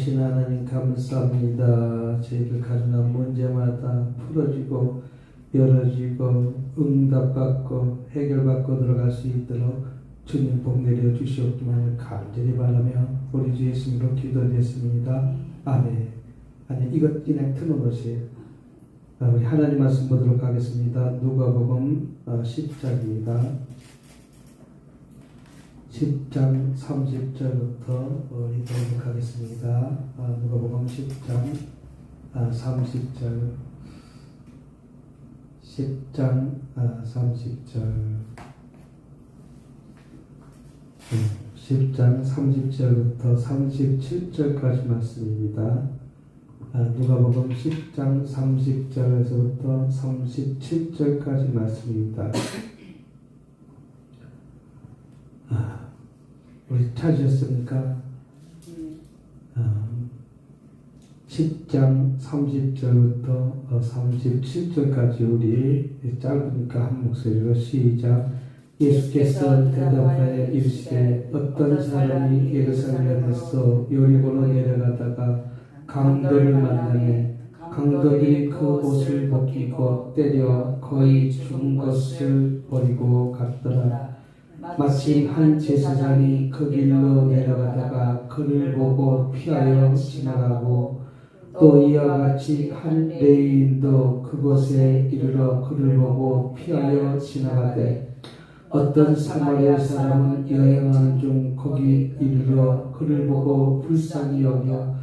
되신 하나님 감사합니다. 저희들 가져난 문제마다 풀어지고 열어지고 응답받고 해결받고 들어갈 수 있도록 주님 복 내려 주시옵기만을 간절히 바라며 우리 주 예수님으로 기도드렸습니다. 아멘. 아니 이것 그냥 틀어놓으세요. 우리 하나님 말씀 보도록 하겠습니다. 누가복음 10장입니다. 10장 30절부터 읽도록 하겠습니다. 누가복음 10장 30절 10장 30절 10장 30절부터 37절까지 말씀입니다. 누가복음 10장 30절에서부터 37절까지 말씀입니다. 우리 찾으셨습니까? 10장 30절부터 37절까지 우리 짧으니까 한 목소리로 시작. 예수께서 대답하여 이르시되 어떤 사람이 예루살렘에서 여리고로 내려가다가 강도를 만나매 강도들이 그 옷을 벗기고 때려 거의 죽은 것을 버리고 갔더라. 마침 한 제사장이 그 길로 내려가다가 그를 보고 피하여 지나가고 또 이와 같이 한 레위인도 그곳에 이르러 그를 보고 피하여 지나가되 어떤 사마리아 사람은 여행하는 중 거기 이르러 그를 보고 불쌍히 여겨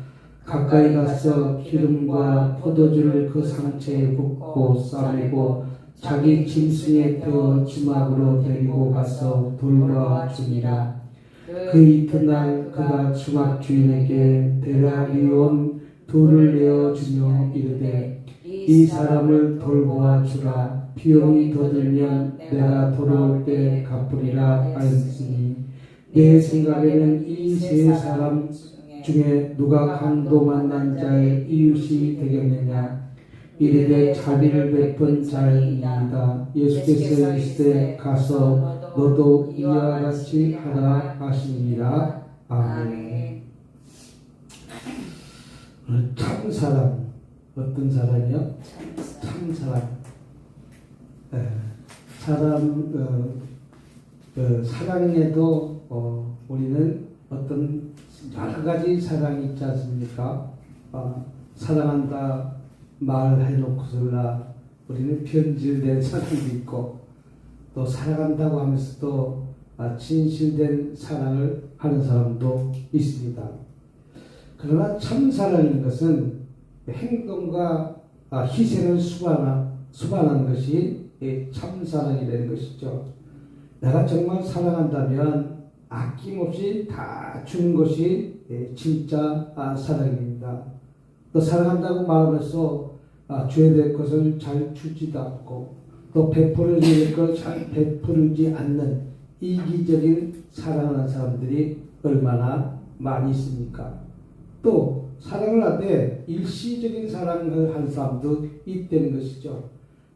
가까이 가서 기름과 포도주를 그 상처에 붓고 싸매고 자기 짐승에 태워 주막으로 데리고 가서 돌보아 주니라. 그 이튿날 그가 주막 주인에게 데나리온 돌을 내어 주며 이르되 이 사람을 돌보아 주라. 비용이 더 들면 내가 돌아올 때 갚으리라 하였으니 내 생각에는 이 세 사람 중에 누가 강도 만난 자의 이웃이 되겠느냐. 이르되 자비를 베푼 자이니이다. 예수께서 이르시되 가서 너도 이와 같이 하라 하시니라. 아멘. 참 사랑. 어떤 사랑이요? 참 사랑. 사람 사랑에도 우리는 어떤 여러 가지 사랑이 있지 않습니까? 사랑한다 말해놓고서나 우리는 변질된 사랑도 있고 또 사랑한다고 하면서도 진실된 사랑을 하는 사람도 있습니다. 그러나 참 사랑인 것은 행동과 희생을 수반하는 것이 참 사랑이 되는 것이죠. 내가 정말 사랑한다면 아낌없이 다 주는 것이 진짜 사랑입니다. 또 사랑한다고 말하면서 줘야 될 것을 잘 주지도 않고 또 베풀어야 될 것을 잘 베풀지 않는 이기적인 사랑하는 사람들이 얼마나 많이 있습니까? 또 사랑을 할 때 일시적인 사랑을 하는 사람도 있다는 것이죠.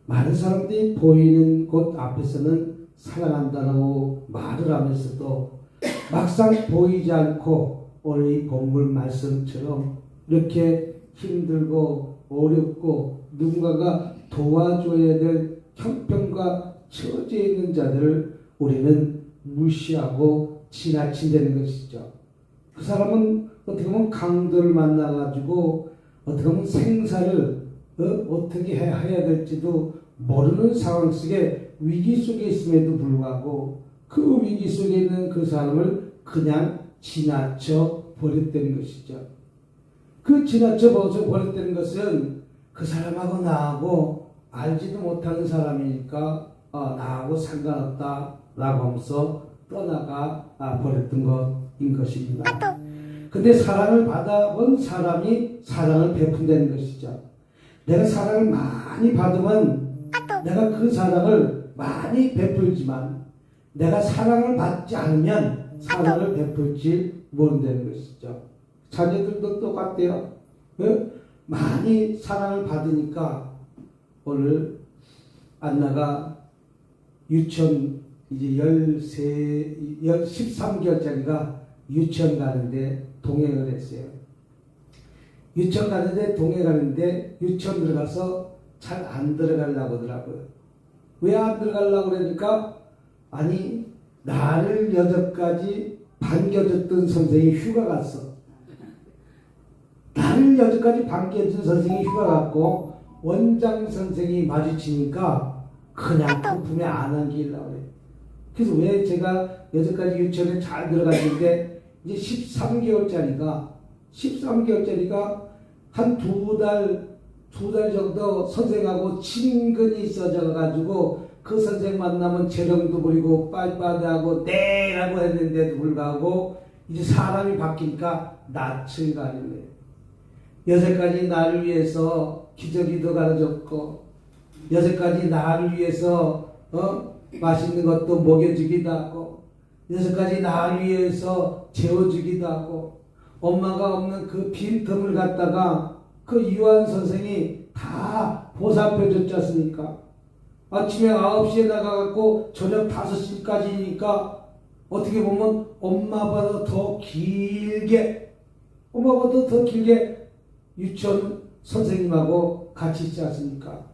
많은 사람들이 보이는 곳 앞에서는 사랑한다고 말을 하면서도 막상 보이지 않고 오늘 이 본문 말씀처럼 이렇게 힘들고 어렵고 누군가가 도와줘야 될 형편과 처지에 있는 자들을 우리는 무시하고 지나친다는 것이죠. 그 사람은 어떻게 보면 강도를 만나가지고 어떻게 보면 생사를 어떻게 해야 될지도 모르는 상황 속에 위기 속에 있음에도 불구하고 그 위기 속에 있는 그 사람을 그냥 지나쳐 버렸다는 것이죠. 그 지나쳐 버렸다는 것은 그 사람하고 나하고 알지도 못하는 사람이니까 나하고 상관없다라고 하면서 떠나가 버렸던 것인 것입니다. 근데 사랑을 받아본 사람이 사랑을 베푼다는 것이죠. 내가 사랑을 많이 받으면 내가 그 사랑을 많이 베풀지만 내가 사랑을 받지 않으면 사랑을 베풀지 못한다는 것이죠. 자녀들도 똑같대요. 많이 사랑을 받으니까 오늘 안나가 유치원 이제 13개월짜리가 유치원 가는데 동행을 했어요. 유치원 가는데 동해 가는데 유치원 들어가서 잘 안 들어가려고 하더라고요. 왜 안 들어가려고 그러니까 아니 나를 여태까지 반겨줬던 선생이 휴가 갔어. 나를 여태까지 반겨준 선생이 휴가 갔고 원장 선생이 마주치니까 그냥 그 품에 안 안기려고 그래요. 그래서 왜 제가 여태까지 유치원에 잘 들어갔는데 이제 13개월짜리가 한 두 달 정도 선생하고 친근히 있어져가지고 그 선생 만나면 재령도 부리고 빠이빠이하고 네라고 했는데도 불구하고 이제 사람이 바뀌니까 낯을 가리는 거예요. 여태까지 나를 위해서 기저귀도 가르쳤고 여태까지 나를 위해서 맛있는 것도 먹여주기도 하고 여태까지 나를 위해서 재워주기도 하고 엄마가 없는 그 빈틈을 갖다가 그 유한 선생이 다 보살펴줬지 않습니까? 아침에 9시에 나가갖고 저녁 5시까지니까 어떻게 보면 엄마보다 더 길게 유치원 선생님하고 같이 있지 않습니까?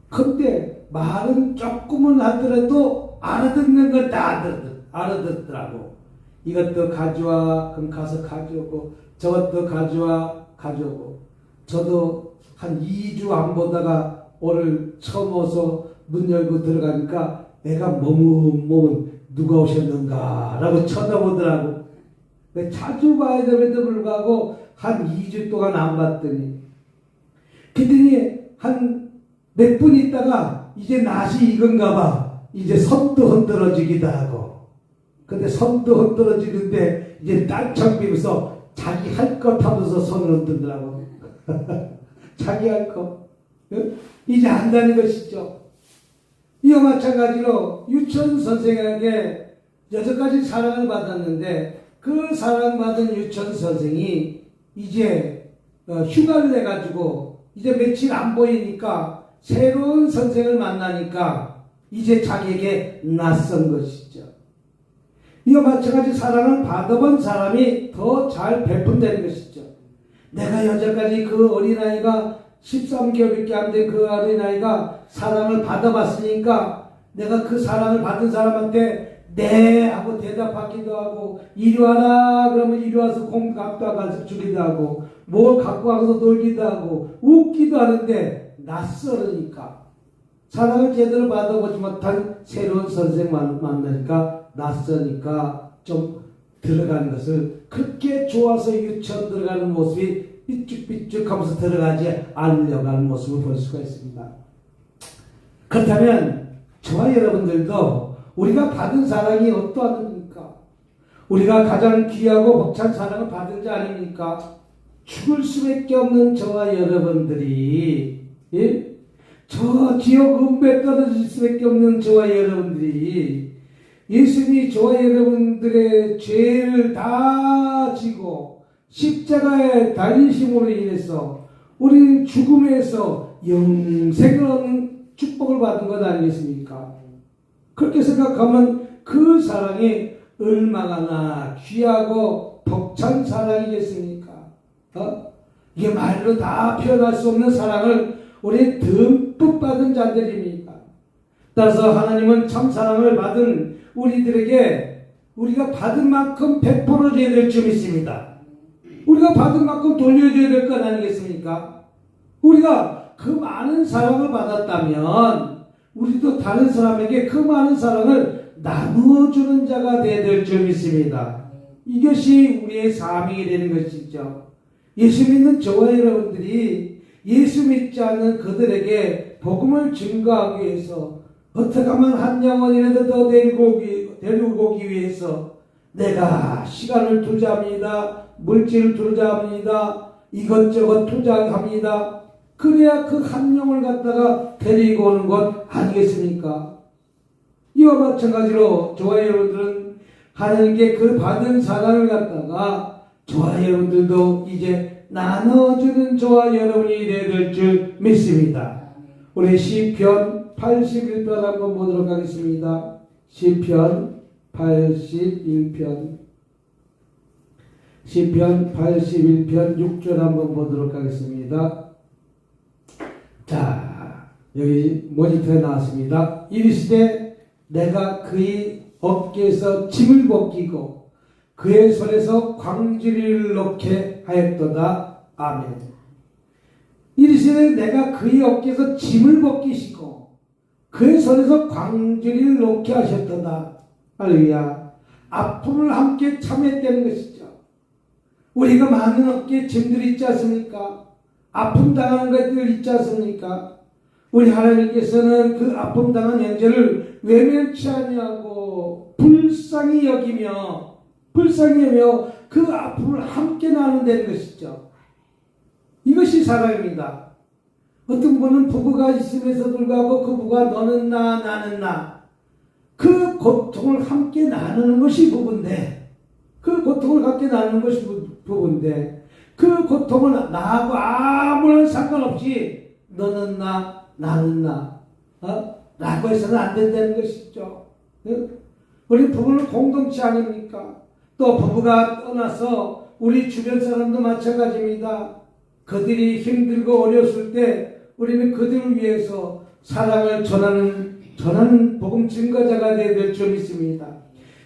근데 말은 조금은 하더라도 알아듣는 건 다 알아듣더라고. 이것도 가져와, 그럼 가서 가져오고, 저것도 가져오고. 저도 한 2주 안 보다가 오늘 처음 와서 문 열고 들어가니까 내가 머뭇 누가 오셨는가 라고 쳐다보더라고. 자주 봐야 됨에도 불구하고 한 2주 동안 안 봤더니 그랬더니 한 몇 분 있다가 이제 낯이 익은가 봐. 이제 손도 흔들어지기도 하고. 근데 손도 흔들어지는데 이제 딴청 비면서 자기 할 것 하면서 손을 흔들더라고. 자기 할 것. 이제 안다는 것이죠. 이와 마찬가지로 유치원 선생에게 여태까지 사랑을 받았는데 그 사랑받은 유치원 선생이 이제 휴가를 내가지고 이제 며칠 안 보이니까 새로운 선생을 만나니까 이제 자기에게 낯선 것이죠. 이와 마찬가지 사랑을 받아본 사람이 더 잘 베푼다는 것이죠. 내가 여태까지 그 어린아이가 13개월밖에 안 된 그 어린아이가 사랑을 받아봤으니까 내가 그 사랑을 받은 사람한테 네 하고 대답하기도 하고 이리 와라 그러면 이리 와서 공 갖고 와서 주기도 하고 뭘 갖고 와서 놀기도 하고 웃기도 하는데 낯설으니까 사랑을 제대로 받아보지 못한 새로운 선생 만나니까 낯서니까 좀 들어가는 것을 그렇게 좋아서 유치원 들어가는 모습이 삐쭉삐쭉하면서 들어가지 않으려고 하는 모습을 볼 수가 있습니다. 그렇다면 저와 여러분들도 우리가 받은 사랑이 어떠합니까? 우리가 가장 귀하고 벅찬 사랑을 받은 자 아닙니까? 죽을 수밖에 없는 저와 여러분들이 저 지옥 음배에 떨어질 수밖에 없는 저와 여러분들이 예수님이 저와 여러분들의 죄를 다 지고 십자가에 달리심으로 인해서 우리는 죽음에서 영생을 얻는 축복을 받은 것 아니겠습니까? 그렇게 생각하면 그 사랑이 얼마나 귀하고 벅찬 사랑이겠습니까? 이게 말로 다 표현할 수 없는 사랑을 우리 듬뿍 받은 자들입니다. 따라서 하나님은 참 사랑을 받은 우리들에게 우리가 받은 만큼 베풀어줘야 될 줄 믿습니다. 우리가 받은 만큼 돌려줘야 될 것 아니겠습니까? 우리가 그 많은 사랑을 받았다면 우리도 다른 사람에게 그 많은 사랑을 나누어주는 자가 되어야 될 줄 믿습니다. 이것이 우리의 사명이 되는 것이죠. 예수 믿는 저와 여러분들이 예수 믿지 않는 그들에게 복음을 증거하기 위해서 어떻게 하면 한 영혼이라도 더 데리고 오기 위해서 내가 시간을 투자합니다. 물질을 투자합니다. 이것저것 투자합니다. 그래야 그 한 영을 갖다가 데리고 오는 것 아니겠습니까? 이와 마찬가지로 저와 여러분들은 하나님께 그 받은 사랑을 갖다가 저와 여러분들도 이제 나눠주는 저와 여러분이 되어야 될 줄 믿습니다. 우리 시편 81편 한번 보도록 하겠습니다. 시편 81편 시편 81편 6절 한번 보도록 하겠습니다. 자, 여기 모니터에 나왔습니다. 이르시되 내가 그의 어깨에서 짐을 벗기고 그의 손에서 광주리를 놓게 하였도다. 아멘. 이르시되 내가 그의 어깨에서 짐을 벗기시고 그의 손에서 광주리를 놓게 하셨도다. 할렐루야. 아픔을 함께 참았다는 것이죠. 우리가 많은 어깨에 짐들이 있지 않습니까? 아픔 당하는 것들 있지 않습니까? 우리 하나님께서는 그 아픔 당한 형제를 외면치 아니하고 불쌍히 여기며 그 아픔을 함께 나눈다는 것이죠. 이것이 사랑입니다. 어떤 분은 부부가 있음에도 불구하고 그 부부가 너는 나 나는 나 그 고통을 함께 나누는 것이 부부인데 그 고통을 함께 나누는 것이 부부인데 그 고통은 나하고 아무런 상관없이 너는 나 나는 나 라고 해서는 안 된다는 것이죠. 우리 부부는 공동체 아닙니까? 또 부부가 떠나서 우리 주변 사람도 마찬가지입니다. 그들이 힘들고 어려웠을 때 우리는 그들을 위해서 사랑을 전하는 복음 증거자가 되어야 될 줄 믿습니다.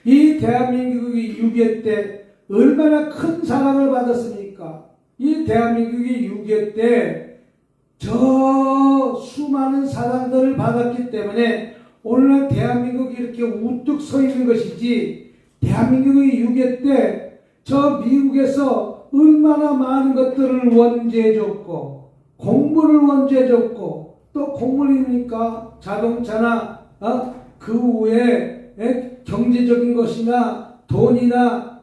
이 대한민국이 6.25 때 얼마나 큰 사랑을 받았습니까? 이 대한민국이 6.25 때 저 수많은 사랑들을 받았기 때문에 오늘날 대한민국이 이렇게 우뚝 서 있는 것이지, 대한민국이 6.25 때 저 미국에서 얼마나 많은 것들을 원재해줬고 공물을 원재해줬고 또 공물이니까 자동차나 그 외에 경제적인 것이나 돈이나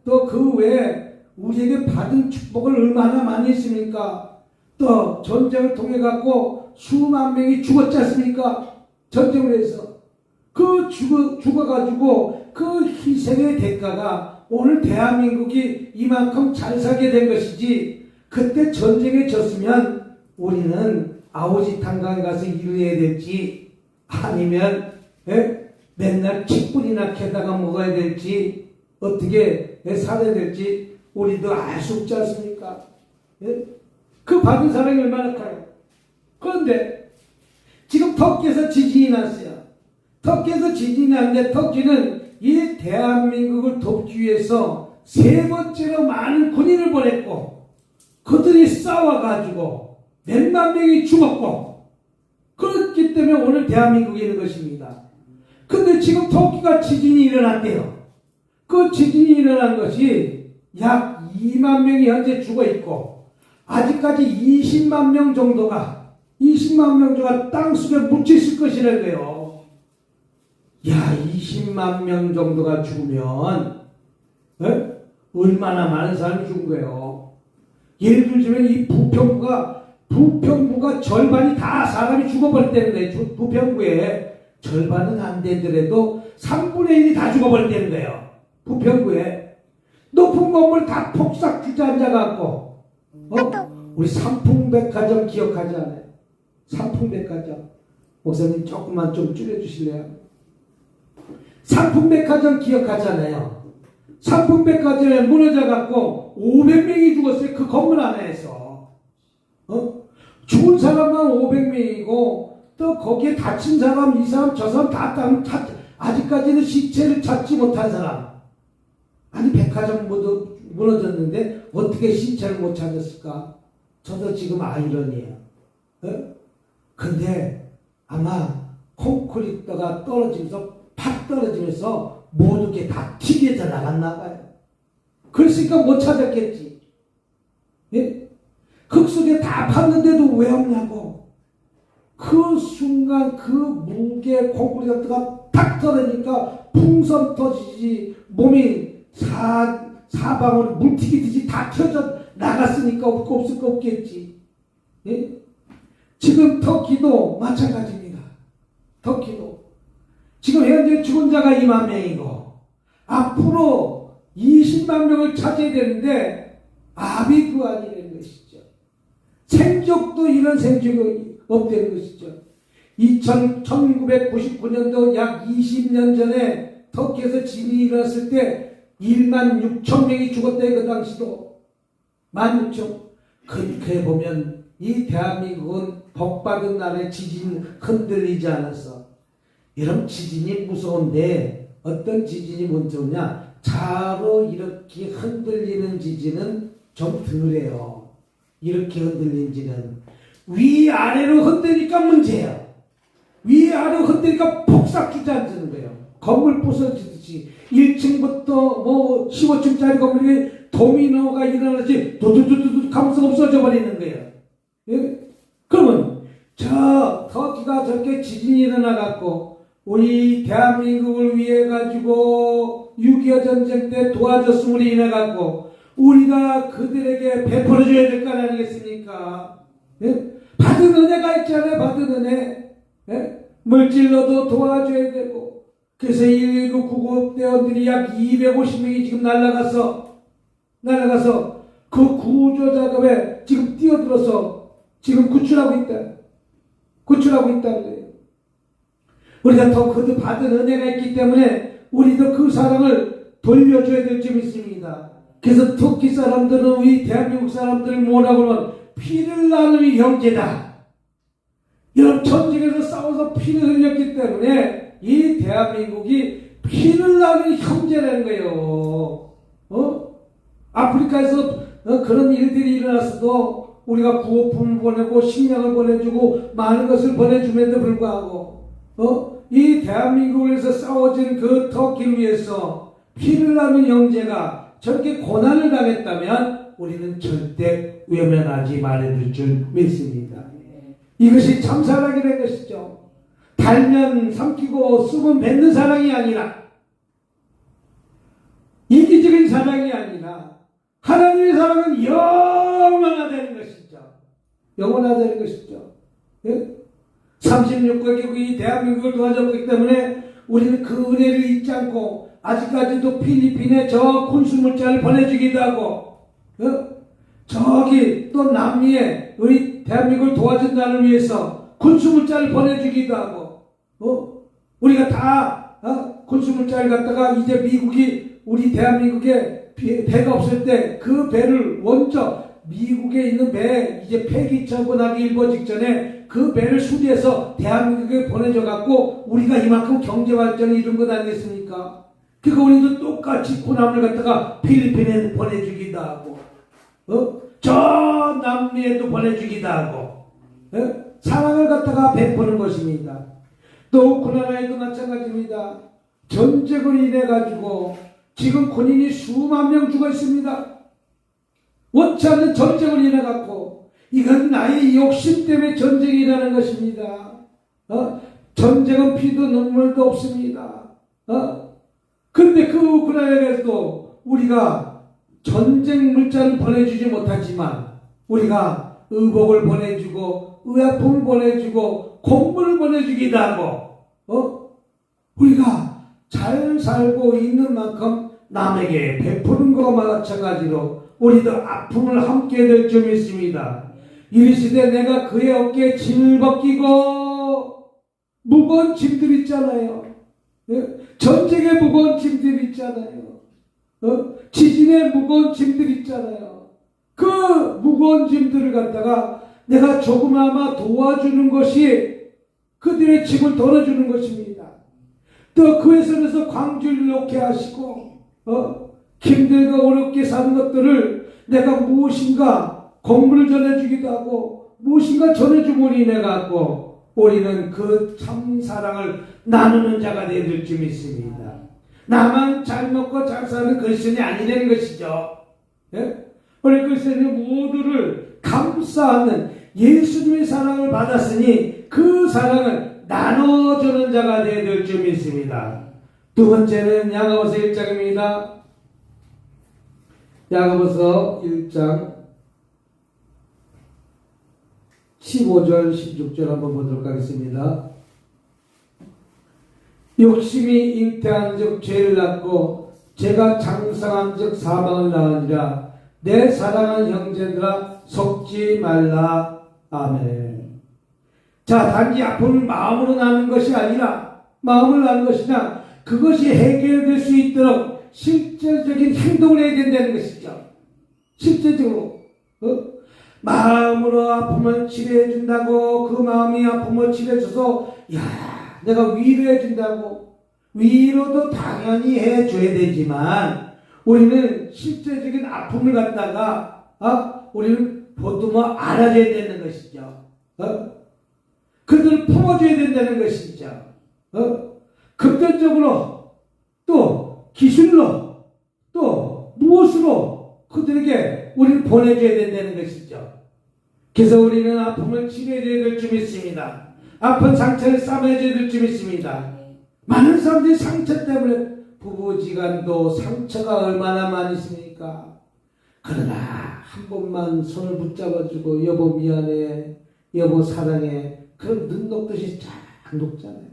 또 그 외에 우리에게 받은 축복을 얼마나 많이 했습니까? 또 전쟁을 통해 갖고 수만 명이 죽었지 않습니까? 전쟁을 해서 그 죽어가지고 그 희생의 대가가 오늘 대한민국이 이만큼 잘 살게 된 것이지, 그때 전쟁에 졌으면 우리는 아오지 탄강에 가서 일을 해야 될지 아니면 맨날 칡뿌리나 캐다가 먹어야 될지 어떻게 살아야 될지 우리도 알 수 없지 않습니까? 그 받은 사랑이 얼마나 커요. 그런데 지금 터키에서 지진이 났어요. 터키에서 지진이 났는데 터키는 이 대한민국을 돕기 위해서 세 번째로 많은 군인을 보냈고 그들이 싸워가지고 몇만 명이 죽었고 그렇기 때문에 오늘 대한민국이 있는 것입니다. 근데 지금 터키가 지진이 일어났대요. 그 지진이 일어난 것이 약 2만 명이 현재 죽어 있고 아직까지 20만 명 정도가 땅속에 묻혀 있을 것이라고요. 야, 20만 명 정도가 죽으면 얼마나 많은 사람이 죽은 거예요. 예를 들자면 이 부평구가 절반이 다 사람이 죽어버렸다는 거예요. 부평구에 절반은 안 되더라도 3분의 1이 다 죽어버렸다는 거예요. 부평구에 높은 건물 다 폭삭 주저앉아갖고 우리 삼풍백화점 기억하지 않아요? 삼풍백화점 목사님 조금만 좀 줄여주실래요? 삼풍백화점 기억하잖아요. 삼풍백화점에 무너져갖고 500명이 죽었어요. 그 건물 안에서. 죽은 사람만 500명이고 또 거기에 다친 사람, 이 사람, 저 사람 다 아직까지는 시체를 찾지 못한 사람. 아니, 백화점 무너졌는데 어떻게 시체를 못 찾았을까? 저도 지금 아이러니에요. 근데 아마 콘크리트가 떨어지면서 팍 떨어지면서 모든 게 다 튀겨져 나갔나 봐요. 그랬으니까 못 찾았겠지. 예? 흙 속에 다 팠는데도 왜 없냐고. 그 순간 그 무게 콘크리트가 탁 떨어지니까 풍선 터지지 몸이 사방으로 물 튀기듯이 다 튀어져 나갔으니까 없을 거 없겠지. 예? 지금 터키도 마찬가지입니다. 터키도 지금 현재 죽은 자가 2만 명이고 앞으로 20만 명을 찾아야 되는데 압이 그 아니라는 것이죠. 생적도 이런 생적이 없다는 것이죠. 1999년도 약 20년 전에 터키에서 지진이 일어났을 때 1만 6천 명이 죽었대. 그 당시도 1만 6천. 그렇게 보면 이 대한민국은 복받은 나라의 지진 흔들리지 않았어. 이런 지진이 무서운데 어떤 지진이 무서우냐? 차로 이렇게 흔들리는 지진은 좀 덜해요. 이렇게 흔들린 지는 위아래로 흔드니까 문제예요. 위아래로 흔드니까 폭삭 주저앉는 거예요. 건물 부서지듯이 1층부터 뭐 15층짜리 건물이 도미노가 일어나지 도두두두두 하면서 없어져 버리는 거예요. 예? 그러면 저 터키가 저렇게 지진이 일어나 갖고 우리 대한민국을 위해 가지고 6.25 전쟁 때 도와줬음으로 인해 갖고 우리가 그들에게 베풀어줘야 될 거 아니겠습니까? 예? 받은 은혜가 있잖아요. 받은 은혜. 예? 물질로도 도와줘야 되고. 그래서 119 구급대원들이 약 250명이 지금 날아가서 그 구조 작업에 지금 뛰어들어서 지금 구출하고 있다는 거예요. 우리가 더 그도 받은 은혜가 있기 때문에 우리도 그 사랑을 돌려줘야 될 점이 있습니다. 그래서 터키 사람들은 우리 대한민국 사람들을 뭐라고 하면 피를 나누는 형제다. 이런 전쟁에서 싸워서 피를 흘렸기 때문에 이 대한민국이 피를 나누는 형제라는 거예요. 아프리카에서 그런 일들이 일어났어도 우리가 구호품을 보내고 식량을 보내주고 많은 것을 보내줌에도 불구하고 이 대한민국을 위해서 싸워진 그 터키를 위해서 피를 나누는 형제가 저렇게 고난을 당했다면 우리는 절대 외면하지 말아야 줄 믿습니다. 이것이 참사랑이라는 것이죠. 달면 삼키고 쓰면 뱉는 사랑이 아니라 이기적인 사랑이 아니라 하나님의 사랑은 영원하다는 것이죠. 영원하다는 것이죠. 예? 36개국이 대한민국을 도와줬기 때문에 우리는 그 은혜를 잊지 않고 아직까지도 필리핀에 저 군수물자를 보내주기도 하고 저기 또 남미에 우리 대한민국을 도와준 나를 위해서 군수물자를 보내주기도 하고 우리가 다 군수물자를 갖다가 이제 미국이 우리 대한민국에 배가 없을 때 그 배를 먼저 미국에 있는 배 이제 폐기 처분하기 일보 직전에 그 배를 수리해서 대한민국에 보내줘 갖고 우리가 이만큼 경제 발전을 이룬 것 아니겠습니까? 그러니까 우리도 똑같이 군함을 갖다가 필리핀에 보내주기도 하고 저 남미에도 보내주기도 하고 사랑을 갖다가 베푸는 것입니다. 또 우크라이나에도 마찬가지입니다. 전쟁으로 인해 가지고 지금 군인이 수만 명 죽어 있습니다. 원치 않는 전쟁을 인해 갖고 이건 나의 욕심 때문에 전쟁이 일어나는 것입니다. 전쟁은 피도 눈물도 없습니다. 그런데 그 우크라이나에서도 우리가 전쟁 물자를 보내주지 못하지만 우리가 의복을 보내주고 의약품을 보내주고 공물을 보내주기도 하고 우리가 잘 살고 있는 만큼 남에게 베푸는 것과 마찬가지로 우리도 아픔을 함께 될 점이 있습니다. 이르시되 내가 그의 어깨에 짐을 벗기고 무거운 짐들 있잖아요. 전쟁의 무거운 짐들 있잖아요. 지진의 무거운 짐들 있잖아요. 그 무거운 짐들을 갖다가 내가 조금아마 도와주는 것이 그들의 짐을 덜어주는 것입니다. 또 그 회선에서 광주를 놓게 하시고 힘들고 어렵게 사는 것들을 내가 무엇인가 공부를 전해주기도 하고 무엇인가 전해줌으로 인해 갖고 우리는 그 참 사랑을 나누는 자가 되어야 될 줄 믿습니다. 나만 잘 먹고 잘 사는 그리스도인이 아니라는 것이죠. 우리 그리스도인은 모두를 감싸는 예수님의 사랑을 받았으니 그 사랑을 나눠주는 자가 되어야 될 줄 믿습니다. 두 번째는 야고보서 1장입니다. 야고보서 1장 15절 16절 한번 보도록 하겠습니다. 욕심이 잉태한 즉 죄를 낳고 죄가 장성한 즉 사망을 낳으니라. 내 사랑하는 형제들아 속지 말라. 아멘. 자, 단지 아픔을 마음으로 나는 것이 아니라 마음을 나는 것이나 그것이 해결될 수 있도록 실질적인 행동을 해야 된다는 것이죠. 실제적으로 마음으로 아픔을 치료해 준다고 그 마음이 아픔을 치료해 줘서 야 내가 위로해 준다고 위로도 당연히 해줘야 되지만 우리는 실제적인 아픔을 갖다가 우리는 보듬어 안아줘야 되는 것이죠. 그들을 품어줘야 된다는 것이죠. 급전적으로 또 기술로 또 무엇으로 그들에게 우리를 보내줘야 된다는 것이죠. 그래서 우리는 아픔을 치료해줘야 될 줄 믿습니다. 아픈 상처를 싸매줘야 될 줄 믿습니다. 많은 사람들이 상처 때문에 부부지간도 상처가 얼마나 많이 있습니까? 그러나 한 번만 손을 붙잡아주고 여보 미안해 여보 사랑해 그럼 눈 녹듯이 쫙 녹잖아요.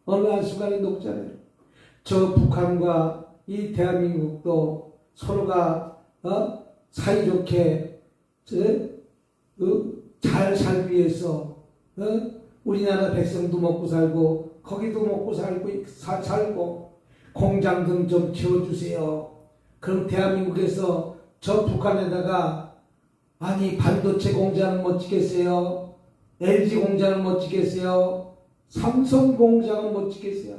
어느 한순간에 녹잖아요. 저 북한과 이 대한민국도 서로가 사이좋게 잘 살기 위해서 우리나라 백성도 먹고 살고 거기도 먹고 살고 공장 등 좀 지어주세요. 그럼 대한민국에서 저 북한에다가 아니 반도체 공장은 못 짓겠어요. LG 공장은 못 짓겠어요. 삼성 공장은 못 짓겠어요.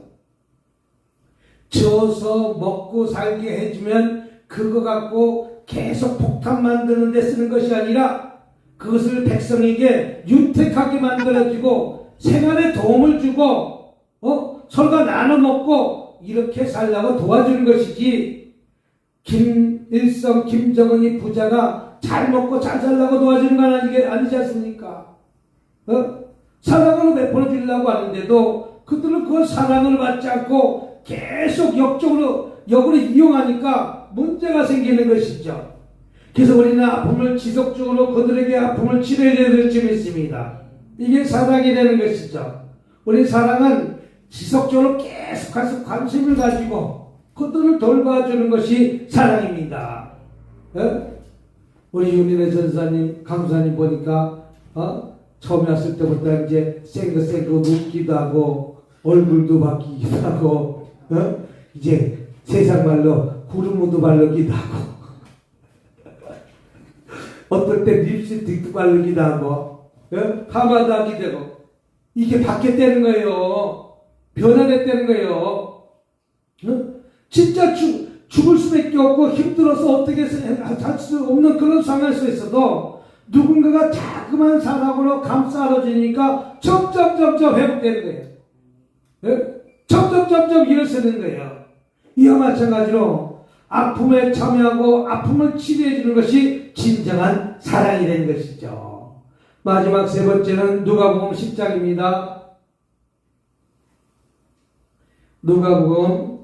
지어서 먹고 살게 해주면 그거 갖고 계속 폭탄 만드는 데 쓰는 것이 아니라 그것을 백성에게 윤택하게 만들어주고 생활에 도움을 주고 서로가 나눠 먹고 이렇게 살라고 도와주는 것이지 김일성, 김정은이 부자가 잘 먹고 잘 살라고 도와주는 건 아니지 않습니까? 사랑을 베풀어 주려고 하는데도 그들은 그 사랑을 받지 않고 계속 역으로 이용하니까 문제가 생기는 것이죠. 그래서 우리는 아픔을 지속적으로 그들에게 아픔을 치료해야 될 줄 믿습니다. 이게 사랑이 되는 것이죠. 우리 사랑은 지속적으로 계속해서 관심을 가지고 그들을 돌봐주는 것이 사랑입니다. 우리 윤인혜 전사님, 강사님 보니까 처음에 왔을 때부터 이제 생긋생긋 웃기도 하고 얼굴도 바뀌기도 하고 이제 세상 말로 구름무도 바르기도 하고 어떨 때 립스틱도 바르기도 하고 파마도 하게 되고 이게 바뀌었다는 거예요. 변화됐다는 거예요. 진짜 죽을 수밖에 없고 힘들어서 어떻게 할 수 없는 그런 상황에서 있어도 누군가가 자그만 사랑으로 감싸 안아주니까 점점 회복되는 거예요. 점점 일어서는 거예요. 이와 마찬가지로 아픔에 참여하고 아픔을 치료해 주는 것이 진정한 사랑이 되는 것이죠. 마지막 세 번째는 누가복음 10장입니다. 누가복음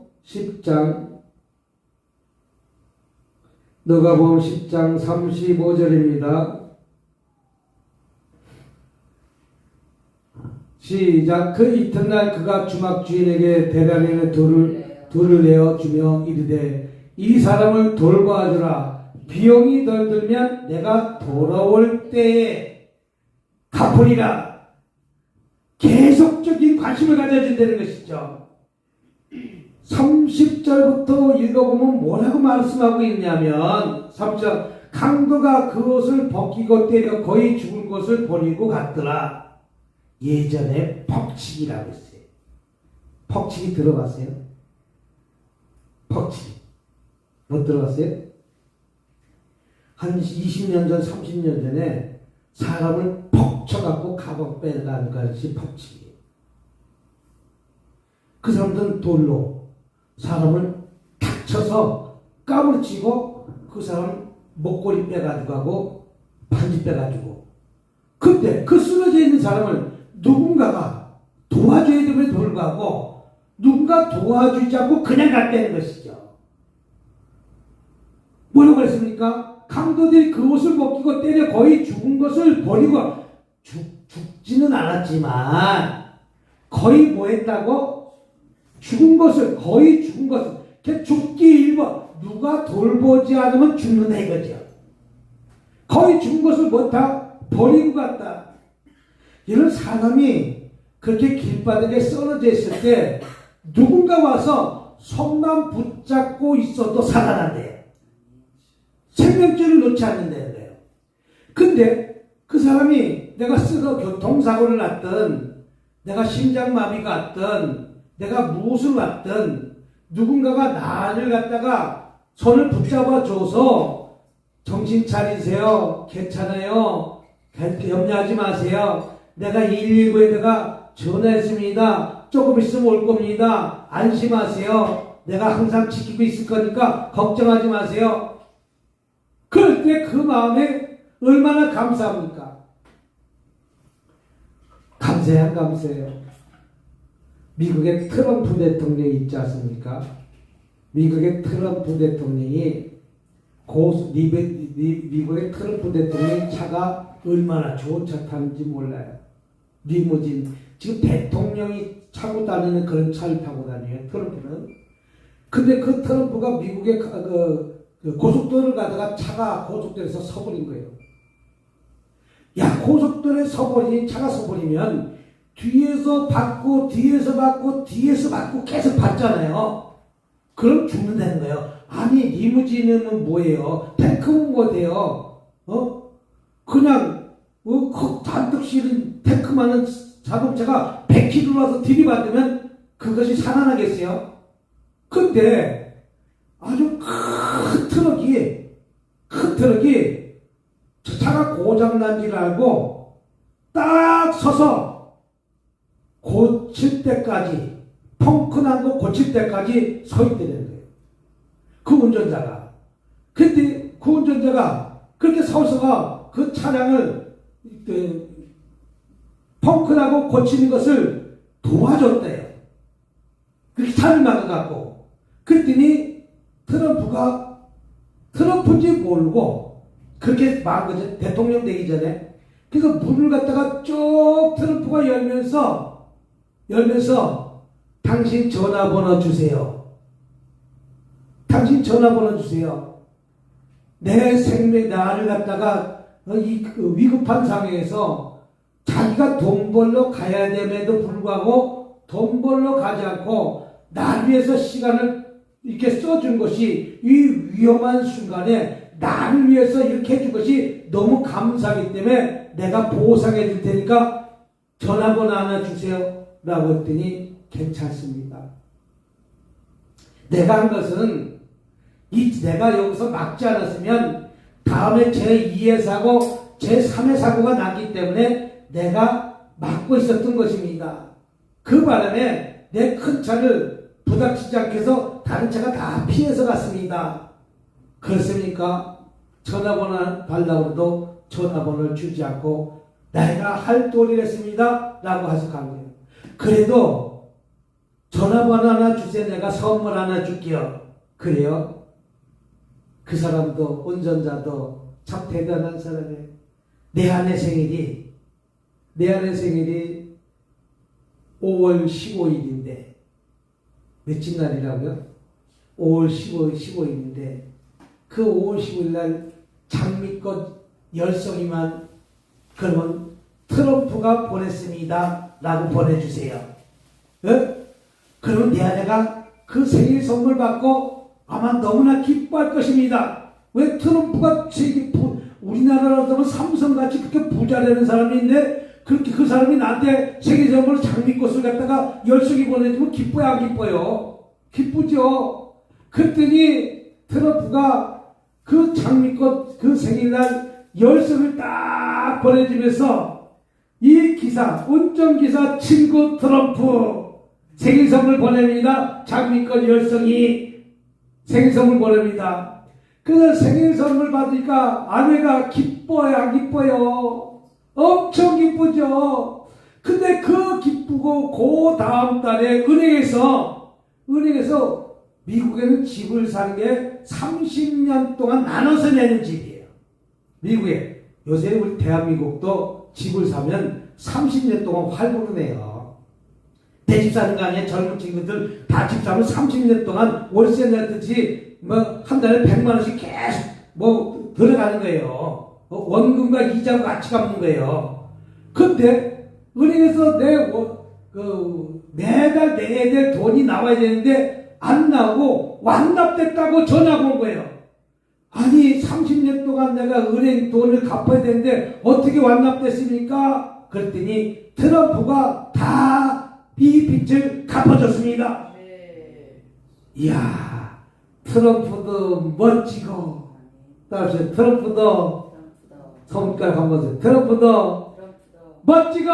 10장 35절입니다. 시작. 그 이튿날 그가 주막 주인에게 대량의 돌을 내어 주며 이르되 이 사람을 돌봐주라. 비용이 덜 들면 내가 돌아올 때에 갚으리라. 계속적인 관심을 가져준다는 것이죠. 30절부터 읽어보면 뭐라고 말씀하고 있냐면 3절 강도가 그 옷을 벗기고 때려 거의 죽은 것을 버리고 갔더라. 예전에 퍽치기라고 했어요. 퍽치기 들어봤어요? 퍽치기 못 들어봤어요? 한 20년 전 30년 전에 사람을 퍽 쳐갖고 감옥 빼가는 것이 퍽치기. 그 사람들은 돌로 사람을 탁 쳐서 까무러치고 그 사람 목걸이 빼가지고 하고 반지 빼가지고 근데 그 쓰러져 있는 사람을 누군가가 도와줘야 되면 돌가고 누군가 도와주지 않고 그냥 갔다는 것이죠. 뭐라고 했습니까? 강도들이 그 옷을 벗기고 때려 거의 죽은 것을 버리고 죽지는 않았지만 거의 뭐 했다고? 거의 죽은 것을 죽기 일보 누가 돌보지 않으면 죽는다 이거죠. 거의 죽은 것을 못하 버리고 갔다. 이런 사람이 그렇게 길바닥에 쓰러져 있을 때 누군가 와서 손만 붙잡고 있어도 살아난대요. 생명줄을 놓지 않는다는 거예요. 근데 그 사람이 내가 쓰러 교통사고를 났든 내가 심장마비가 왔든 내가 무엇을 왔든 누군가가 나를 갖다가 손을 붙잡아 줘서 정신 차리세요. 괜찮아요. 염려하지 마세요. 내가 119에다가 전화했습니다. 조금 있으면 올 겁니다. 안심하세요. 내가 항상 지키고 있을 거니까 걱정하지 마세요. 그럴 때 그 마음에 얼마나 감사합니까? 감사해야 안 감사해요. 미국의 트럼프 대통령이 있지 않습니까? 미국의 트럼프 대통령이 미국의 트럼프 대통령의 차가 얼마나 좋은 차 타는지 몰라요. 리무진. 지금 대통령이 타고 다니는 그런 차를 타고 다녀요. 트럼프는. 근데 그 트럼프가 미국의 그 고속도로를 가다가 차가 고속도로에서 서버린 거예요. 야, 고속도로에 서버리니 차가 서버리면 뒤에서 받고 뒤에서 받고 뒤에서 받고 계속 받잖아요. 그럼 죽는다는 거예요. 아니 리무진은 뭐예요? 탱크면 뭐 돼요? 그냥 잔뜩 실은 탱크만은 자동차가 100km 와서 들이받으면 그것이 살아나겠어요? 근데 아주 큰 트럭이 저 차가 고장난 줄 알고 딱 서서 고칠 때까지, 펑크난 거 고칠 때까지 서 있다는 거예요. 그 운전자가. 근데 그 운전자가 그렇게 서서가 그 차량을 펑크나고 고치는 것을 도와줬대요. 그렇게 차를 막아갖고. 그랬더니 트럼프인지 모르고 그렇게 막은 거죠. 대통령 되기 전에. 그래서 문을 갖다가 쭉 트럼프가 열면서 당신 전화번호 주세요. 당신 전화번호 주세요. 내 생명, 나를 갖다가 이 위급한 상황에서 자기가 돈 벌러 가야 됨에도 불구하고 돈 벌러 가지 않고 날 위해서 시간을 이렇게 써준 것이 이 위험한 순간에 나를 위해서 이렇게 해준 것이 너무 감사하기 때문에 내가 보상해 줄 테니까 전화번호 하나 주세요. 라고 했더니 괜찮습니다. 내가 한 것은 내가 여기서 막지 않았으면 다음에 제2의 사고, 제3의 사고가 나기 때문에 내가 막고 있었던 것입니다. 그 바람에 내 큰 차를 부닥치지 않게 해서 다른 차가 다 피해서 갔습니다. 그렇습니까? 전화번호 달라고 해도 전화번호를 주지 않고 내가 할 도리를 했습니다. 라고 해서 간 거예요. 그래도 전화번호 하나 주세요. 내가 선물 하나 줄게요. 그래요? 그 사람도 운전자도 참 대단한 사람이에요. 내 아내 생일이 5월 15일인데 며칠 날이라고요? 5월 15일인데 그 5월 15일 날 장미꽃 10송이만 그러면 트럼프가 보냈습니다. 라고 보내주세요. 그러면 내 아내가 그 생일 선물 받고 아마 너무나 기뻐할 것입니다. 왜 트럼프가 우리나라로 하면 삼성같이 그렇게 부자라는 사람인데 그렇게 그 사람이 나한테 생일 선물 장미꽃을 갖다가 10송이 보내주면 기뻐요, 안 기뻐요? 기쁘죠? 그랬더니 트럼프가 그 장미꽃 그 생일날 10송을 딱 보내주면서 이 기사, 운전기사 친구 트럼프 생일 선물 보냅니다. 장미꽃 10송이 생일 선물 보냅니다. 그래서 생일 선물 받으니까 아내가 기뻐요, 안 기뻐요? 엄청 기쁘죠? 근데 그 기쁘고 그 다음 달에 은행에서 미국에는 집을 사는 게 30년 동안 나눠서 내는 집이에요. 미국에. 요새 우리 대한민국도 집을 사면 30년 동안 할부로 내요. 내 집 사는 거 아니에요? 젊은 친구들 다 집 사면 30년 동안 월세 내듯이 한 달에 100만 원씩 계속 들어가는 거예요. 원금과 이자가 같이 갚는 거예요. 근데 은행에서 매달 내야 될 돈이 나와야 되는데 안 나오고 완납됐다고 전화가 온 거예요. 아니 30년 동안 내가 은행 돈을 갚아야 되는데 어떻게 완납됐습니까? 그랬더니 트럼프가 다 이 빚을 갚아줬습니다. 네. 이야, 트럼프도 멋지고, 따라서 트럼프도 손가락 한번 보세요. 트럼프도 멋지고,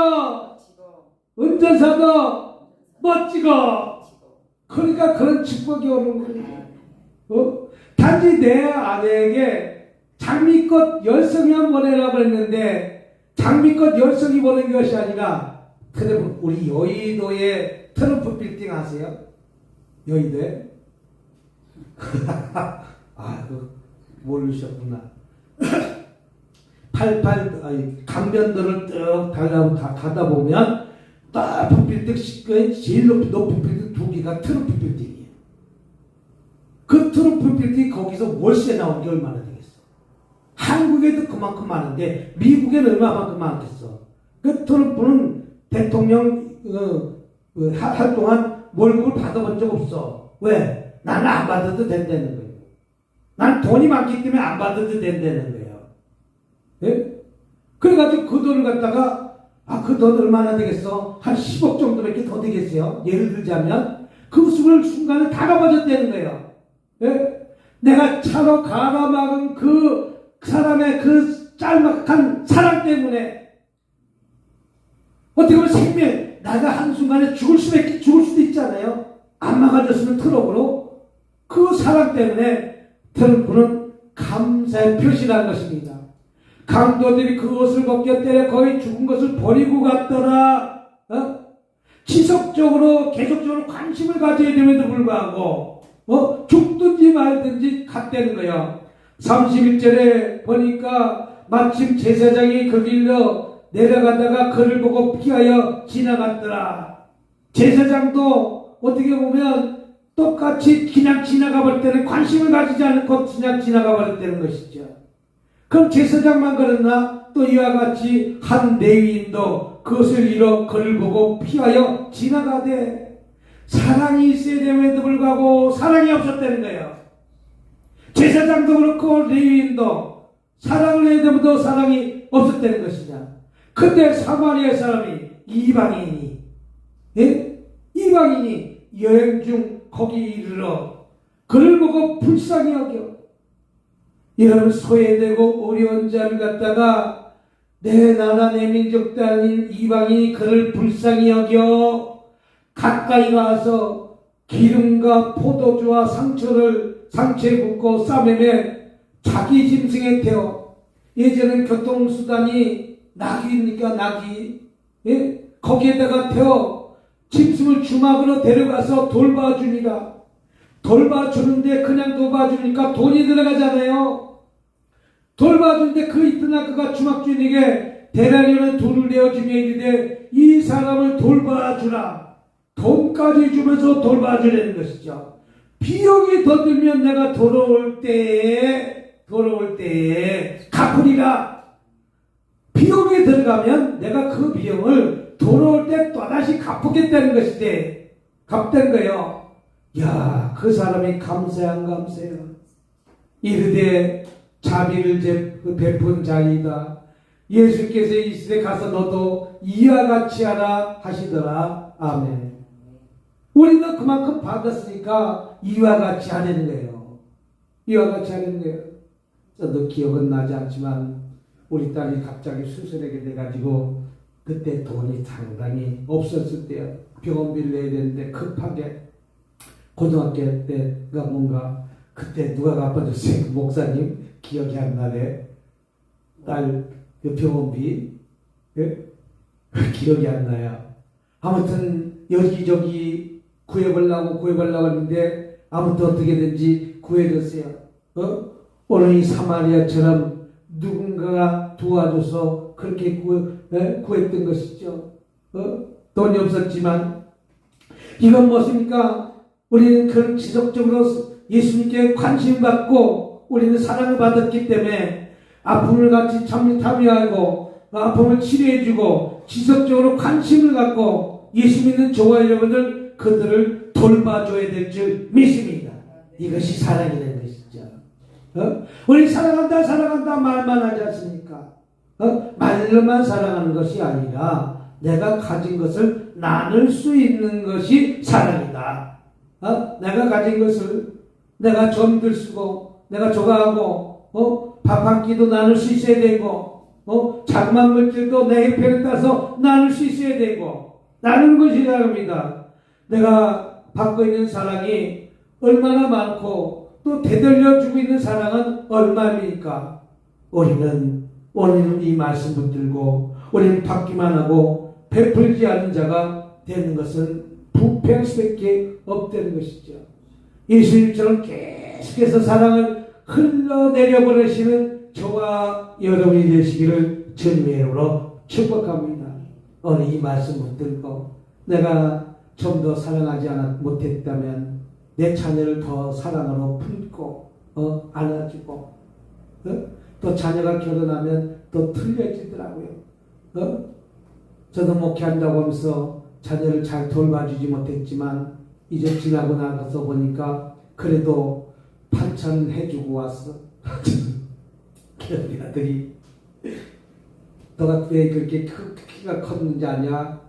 운전사도 멋지고. 그러니까 그런 축복이 오는 거예요. 단지 내 아내에게 장미꽃 열성이만 보내라고 했는데 장미꽃 열성이 보낸 것이 아니라 트럼프, 우리 여의도에 트럼프 빌딩 아세요? 여의도에? 아, 모르셨구나. 강변도를 쭉 가다 보면 딱 빌딩 제일 높은 빌딩 두 개가 트럼프 빌딩이에요. 그 트럼프 빌딩이 거기서 월세 나온 게 얼마나 되겠어? 한국에도 그만큼 많은데 미국에는 얼마만큼 많겠어? 그 트럼프는 대통령 할 동안 월급을 받아본 적 없어. 왜? 나는 안 받아도 된다는 거예요. 난 돈이 많기 때문에 안 받아도 된다는 거예요. 예? 그래가지고 그 돈을 갖다가 그 돈 얼마나 되겠어? 한 10억 정도밖에 더 되겠어요. 예를 들자면 그 수를 순간에 다 갚아줬다는 거예요. 예? 내가 차로 가로막은 그 사람의 그 짤막한 사랑 때문에 어떻게 보면 생명, 나가 한순간에 죽을 수도 있잖아요. 안 막아줬으면 트럭으로. 그 사랑 때문에 트럼프는 감사의 표시라는 것입니다. 강도들이 그 옷을 벗겨 때려 거의 죽은 것을 버리고 갔더라. 지속적으로 계속적으로 관심을 가져야 됨에도 불구하고 죽든지 말든지 갔다는 거예요. 31절에 보니까 마침 제사장이 그 길로 내려가다가 그를 보고 피하여 지나갔더라. 제사장도 어떻게 보면 똑같이 그냥 지나가 버릴 때는 관심을 가지지 않고 그냥 지나가 버렸다는 것이죠. 그럼 제사장만 그랬나? 또 이와 같이 한 레위인도 그것을 잃어 그를 보고 피하여 지나가되 사랑이 있어야 됨에도 불구하고 사랑이 없었다는 거예요. 제사장도 그렇고 레위인도 사랑을 해야 되면도 사랑이 없었다는 것이냐. 그때 사마리아 사람이 이방인이 여행 중 거기 이르러 그를 보고 불쌍히 여겨. 이런 소외되고 어려운 자를 갖다가 내 나라 내 민족도 아닌 이방인이 그를 불쌍히 여겨 가까이 가서 기름과 포도주와 상처에 붓고 싸매매 자기 짐승에 태워. 예전엔 교통수단이 낙이니까 낙이 거기에다가 태워 짐승을 주막으로 데려가서 돌봐주니라. 돌봐주는데 그냥 돌봐주니까 돈이 들어가잖아요. 돌봐주는데 그 이튿날 그가 주막주인에게 대라리는 돈을 내어주며 이르되 이 사람을 돌봐주라. 돈까지 주면서 돌봐주라는 것이죠. 비용이 더 들면 내가 돌아올 때에 갚으리라. 비용이 들어가면 내가 그 비용을 돌아올 때 또다시 갚겠다는 것인데 갚던 거예요. 야, 그 사람이 감사해요. 이르되 자비를 베푼 자이다. 예수께서 이 시대 가서 너도 이와 같이 하라 하시더라. 아멘. 우리도 그만큼 받았으니까 이와 같이 하려는 거예요. 이와 같이 하려는 거예요. 저도 기억은 나지 않지만 우리 딸이 갑자기 수술하게 돼가지고 그때 돈이 상당히 없었을 때요. 병원비를 내야 되는데 급하게 고등학교 때가 뭔가 그때 누가 갚아줬어요? 목사님 기억이 안 나네. 딸 병원비 기억이 안 나요. 아무튼 여기저기 구해보려고 했는데 아무튼 어떻게든지 구해줬어요. 오늘 이 사마리아처럼 누군가가 도와줘서 그렇게 구했던 것이죠. 돈이 없었지만 이건 무엇입니까? 우리는 그런 지속적으로 예수님께 관심 받고 우리는 사랑을 받았기 때문에 아픔을 같이 참여하고 아픔을 치료해주고 지속적으로 관심을 갖고 예수 믿는 저와 여러분들 그들을 돌봐줘야 될 줄 믿습니다. 이것이 사랑이라는 것이죠. 우리 사랑한다 사랑한다 말만 하지 않습니까? 말로만 사랑하는 것이 아니라 내가 가진 것을 나눌 수 있는 것이 사랑이다. 내가 가진 것을 내가 점들 쓰고 내가 조각하고 밥 한 끼도 나눌 수 있어야 되고 장만 물질도 내 형편에 따라서 나눌 수 있어야 되고 나누는 것이 사랑입니다. 내가 받고 있는 사랑이 얼마나 많고 또 되돌려주고 있는 사랑은 얼마입니까? 우리는 이 말씀 붙들고 우리는 받기만 하고 베풀지 않는 자가 되는 것은 부패할 수밖에 없다는 것이죠. 예수님처럼 계속해서 사랑을 흘러내려 보내시는 저와 여러분이 되시기를 주님의 이름으로 축복합니다. 오늘 이 말씀 붙들고 내가 좀 더 사랑하지 못했다면 내 자녀를 더 사랑으로 품고 안아주고 또 자녀가 결혼하면 또 틀려지더라고요. 저도 목회한다고 하면서 자녀를 잘 돌봐주지 못했지만 이제 지나고 나서 보니까 그래도 반찬 해주고 왔어. 우리 아들이 너가 왜 그렇게 키가 컸는지 아냐?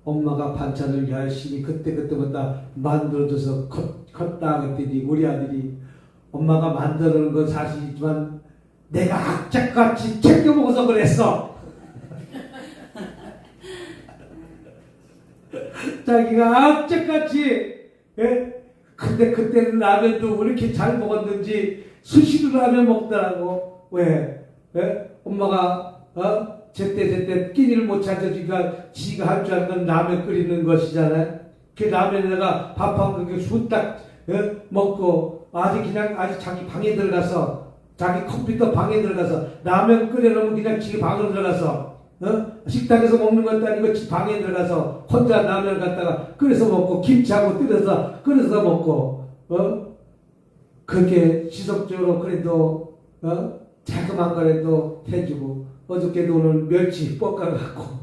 엄마가 반찬을 열심히 그때마다 만들어줘서 컸다 그랬더니 우리 아들이 엄마가 만들어놓은 건 사실이지만 내가 악착같이 챙겨 먹어서 그랬어. 자기가 악착같이 근데 그때는 라면도 왜 이렇게 잘 먹었는지 수시로 라면 먹더라고. 왜? 엄마가 제때 끼니를 못 찾아주니까 지가 할 줄 아는 건 라면 끓이는 것이잖아요. 그 라면에다가 밥 한 그릇 후딱 먹고 아직 자기 방에 들어가서 자기 컴퓨터 방에 들어가서 라면 끓여놓으면 그냥 지 방으로 들어가서 식당에서 먹는 것도 아니고 지 방에 들어가서 혼자 라면 갖다가 끓여서 먹고 김치하고 끓여서 먹고 그렇게 지속적으로 그래도 자그만 거라도 해주고 어저께도 오늘 멸치 볶아갖고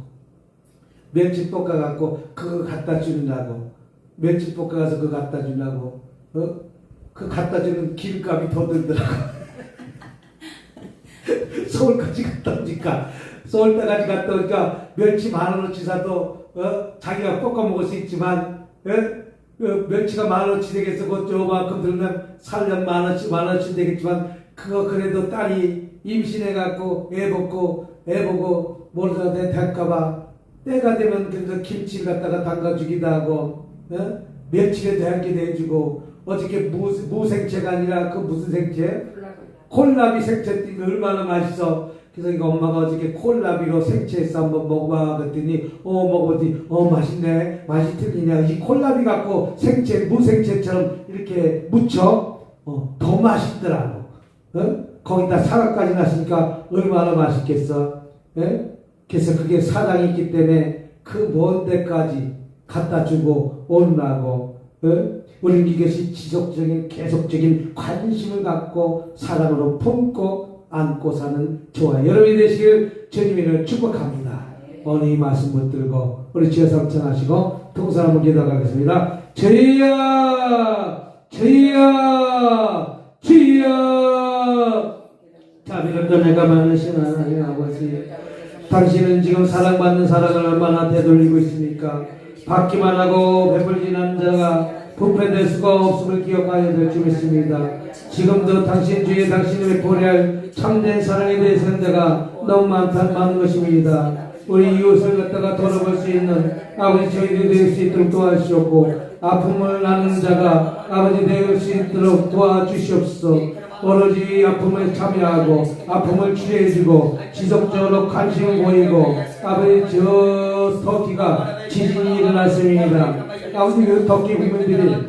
그거 갖다 주느라고 멸치 볶아가서 그거 갖다 주려고 그 갖다 주는 길값이 더 들더라고. 서울까지 갔다 오니까 멸치 10,000원어치 사도 자기가 볶아 먹을 수 있지만 멸치가 10,000원어치 되겠어. 그것 요만큼 들면 살려면 10,000원어치 되겠지만 그거 그래도 딸이 임신해갖고 애 보고 뭐라도 될까봐 때가 되면 그래서 김치를 갖다가 담가주기도 하고 멸치에도 향기도 해주고 어저께 무생채가 아니라 그 무슨 생채? 콜라비 생채 띠가 얼마나 맛있어. 그래서 이거 엄마가 어저께 콜라비로 생채에서 한번 먹어봐 그랬더니 먹어보지 맛있네. 맛이 틀리냐. 이 콜라비 갖고 생채 무생채처럼 이렇게 무쳐 더 맛있더라고. 거기다 사과까지 났으니까 얼마나 맛있겠어. 그래서 그게 사랑이 있기 때문에 그 먼 데까지 갖다 주고 오느라고 우리는 이것이 지속적인 계속적인 관심을 갖고 사랑으로 품고 안고 사는 저와 여러분이 되시길 주님을 축복합니다. 오늘 이 말씀 붙들고 우리 주여 성찬하시고 통사 한번 기도하겠습니다. 주여 자비를 떠내가 많으신 하나님 아버지, 당신은 지금 사랑받는 사랑을 얼마나 되돌리고 있습니까? 받기만 하고 베풀지 않는 자가 부패될 수가 없음을 기억하여 될 줄 믿습니다. 지금도 당신 주위에 당신을 보내할 참된 사랑에 대해서는 내가 너무 많은 것입니다. 우리 이웃을 갖다가 돌아볼 수 있는 아버지 저희들이 될 수 있도록 도와주시옵고, 아픔을 나누는 자가 아버지 될 수 있도록 도와주시옵소서. 오로지 아픔을 참여하고 아픔을 치료해주고 지속적으로 관심을 보이고 아버지 저 터키가 지진이 일어났습니다. 아버지 그 터키 국민들이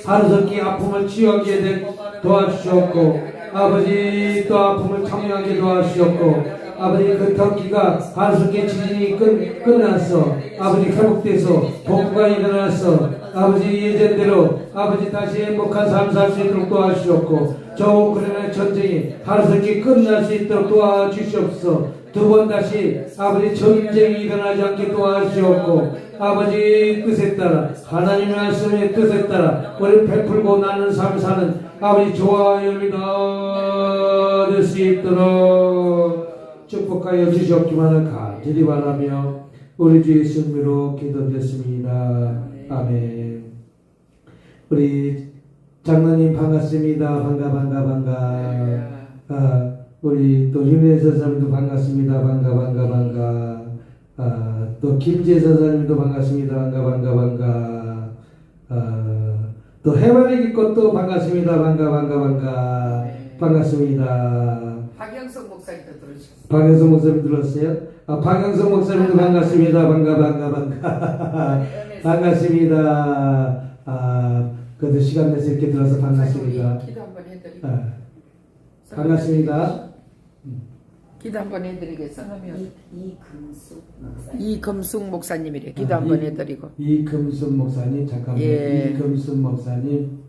하루속히 아픔을 치유하게 도와주시옵고 아버지 또 아픔을 참여하게 도와주시옵고 아버지 그 터키가 하루속히 지진이 끝났어. 아버지 회복돼서 복구가 일어났어. 아버지 예전대로 아버지 다시 행복한 삶 살 수 있도록 도와주시옵고 저 우크라이나 전쟁이 하루속히 끝날 수 있도록 도와주시옵소서. 두 번 다시 아버지 전쟁이 일어나지 않게 도와주시옵고 아버지 뜻에 따라 하나님의 말씀의 뜻에 따라 우리 베풀고 나는 삶 사는 아버지 좋아 열매가 될 수 있도록 축복하여 주시옵기만을 간절히 바라며 우리 주 예수 이름으로 기도드렸습니다. 아멘. 우리 장로님 반갑습니다. 반가. 우리 또 윤혜 선사님도 반갑습니다. 반가. 또 김재 선사님도 반갑습니다. 반가. 또 해바라기 꽃도 반갑습니다. 반갑습니다. 박영석 목사님도 들으셨어요. 박영석 목사님 들었어요? 박영석 목사님도 반갑습니다. 반가. 반갑습니다. 그래도 시간 내서 이렇게 들어서 반갑습니다. 기도 한번 해드리고. 반갑습니다. 기도 한번 해드리겠습니다. 이금숙 목사님이래. 기도 한번 해드리고. 이금숙 목사님 잠깐만요. 예. 이금숙 목사님.